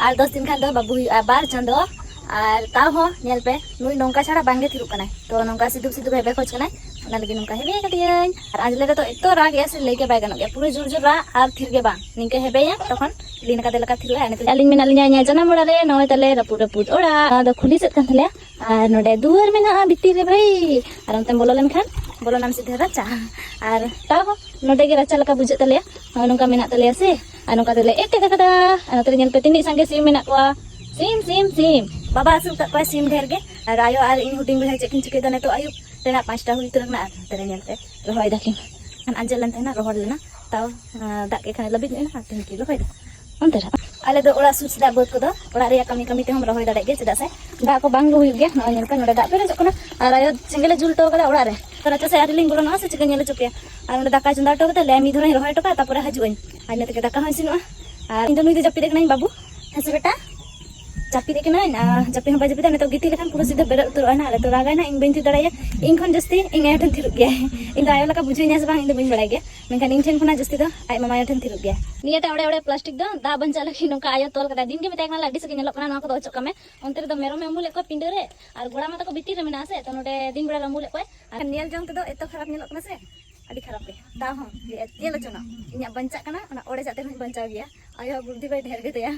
और 10 दिन खान दो बाबू हुआ 12 चांदो और ताव हो नेल पे नुई नौका छाड़ा बांगे थिरुक कनाय तो नौका सिदुब सिदुब हेबे खोज कनाय ओना लगी नौका हेबे कटियान और आजले तो एतो राग या से लेके बाय गनो गया पूरे जोर जोर रा और थिर के बा निके हेबे या तखन लिन का देलका थिरु है ने अलिंग मेना लिया जना मोड़ा रे नय तले रपुड रपुड ओड़ा द खुली सेट कान थले और नोडे दुआर मेना बिती रे भाई और अंते बोलो लेन खान बोलो नाम सीधे राचा और ताव नोडे के राचा लका बुझे तले नौका मेना तले से और नौका तले एक टका कदा और तले नेल पे तिनी संगे सिम मेना को सिम बाबा आसुल का सिम ढेर के और आयो और इन हुडिंग बहा चेकिन चिके दने तो आयु तेना 5टा हुई तरना तेरे नेलते रोहय दाकिन अन अंजलन तेना रोहर लेना ताव दाग के खाने लबिद लेना तीन किलो होय अंतरा आले दो ओड़ा सुसदा बोत को दो ओड़ा रे कमी कमी ते हम रोहय दाड़े गे चदा से दा को बांग हुई गे न नेल पे नोडे दा पेरे जकना और आयो सिंगले जुल तो कदा ओड़ा रे तो रचा से आरिलिंग बोलो ना से चिके नेल चुके और नोडे दाका चंदा तो कते ले मी धरे रोहय टका तापर हजुइन आइने ते दाका हसिनो और इन दो नुई दे जपि देखनाई बाबू हसे बेटा चापी देखे ना चापी हम बाजे पिता तो गिती लेखान पूरा सीधा बेरा उतर ना तो रागा ना इन बंती दड़ाया इन खन जस्ती इन आया ठन थिरुक गया इन आयो लका बुझे ना से बांग इन बइन बड़ाय गया मेनखान इन ठन खना जस्ती तो आय मामा आया ठन थिरुक गया निया ता ओड़े ओड़े प्लास्टिक दो दा बंचा लखी नोका आयो तोल कदा दिन के मिताय ना लाडी सके नेलोक ना नो को दो चोका में ओंते द मेरो में अमूल को पिंडे रे और गोड़ा में तो बिती रे मेना से तो नोडे दिन बड़ा अमूल को और नियल जंग तो एतो खराब नेलोक ना से अड़ी खराब के ता हम ये लो चना इnya बंचा कना ओना ओड़े जाते बंचा गया आयो बुद्धि भाई ढेर के तया।